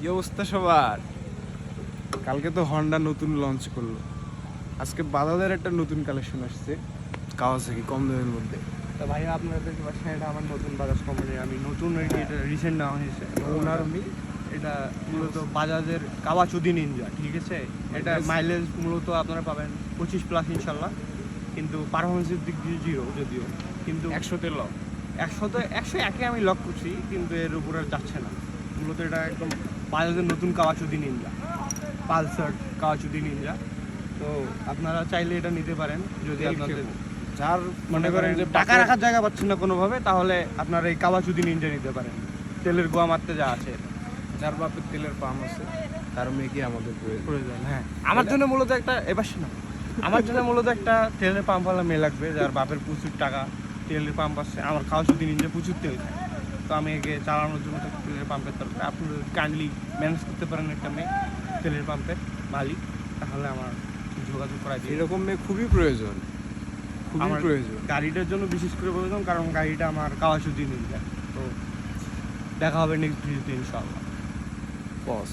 কি অবস্থা সবার? কালকে তো হন্ডা নতুন লঞ্চ করলো, আজকে বাজাজের একটা নতুন কালেকশন আসছে কাওয়াসাকি কম দামের মধ্যে। তো ভাইয়া আপনারা দেখতে পাচ্ছেন এটা আমার নতুন বাজাজ কোম্পানির, আমি নতুন আর কি এটা রিসেন্ট নেওয়া হয়েছে ওনার। এটা মূলত বাজাজের কাওয়াচুদি নিনজা, ঠিক আছে। এটা মাইলেজ মূলত আপনারা পাবেন 25+ ইনশাল্লাহ, কিন্তু পারফরমেন্সের দিক দিয়ে 0 যদিও, কিন্তু 100তে লক। 101-এ আমি লক করছি, কিন্তু এর উপরে আর যাচ্ছে না। মূলত এটা একদম বাজাজের নতুন কাওয়াচুদি নিনজা, পালসার কাওয়াচুদি নিনজা। তো আপনারা চাইলে এটা নিতে পারেন যদি আপনাদের যার মনে করেন যে টাকা রাখার জায়গা পাচ্ছেন না কোনোভাবে, তাহলে আপনারা এই কাওয়াচুদি নিনজা নিতে পারেন। তেলের গোয়া মারতে যা আছে, যার বাপের তেলের পাম্প আছে তার মেয়েকে আমাদের প্রয়োজন। হ্যাঁ, আমার জন্য মূলত একটা আমার জন্য মূলত একটা তেলের পাম্পওয়ালা মেয়ে লাগবে, যার বাপের প্রচুর টাকা, তেলের পাম্প আছে। আমার কাওয়াচুদি নিনজা প্রচুর তেল খায়, তো আমি একে চালানোর জন্য তো তেলের পাম্পের দরকার। আপনি কাইন্ডলি ম্যানেজ করতে পারেন একটা মেয়ে তেলের পাম্পের মালিক, তাহলে আমার যোগাযোগ করা যায়। এরকম মেয়ে খুবই প্রয়োজন, খুবই আমার প্রয়োজন। গাড়িটার জন্য বিশেষ করে প্রয়োজন, কারণ গাড়িটা আমার কাওয়াচুদি নিনজা। তো দেখা হবে নেক্সট ভিডিওতে ইনশাআল্লাহ। বস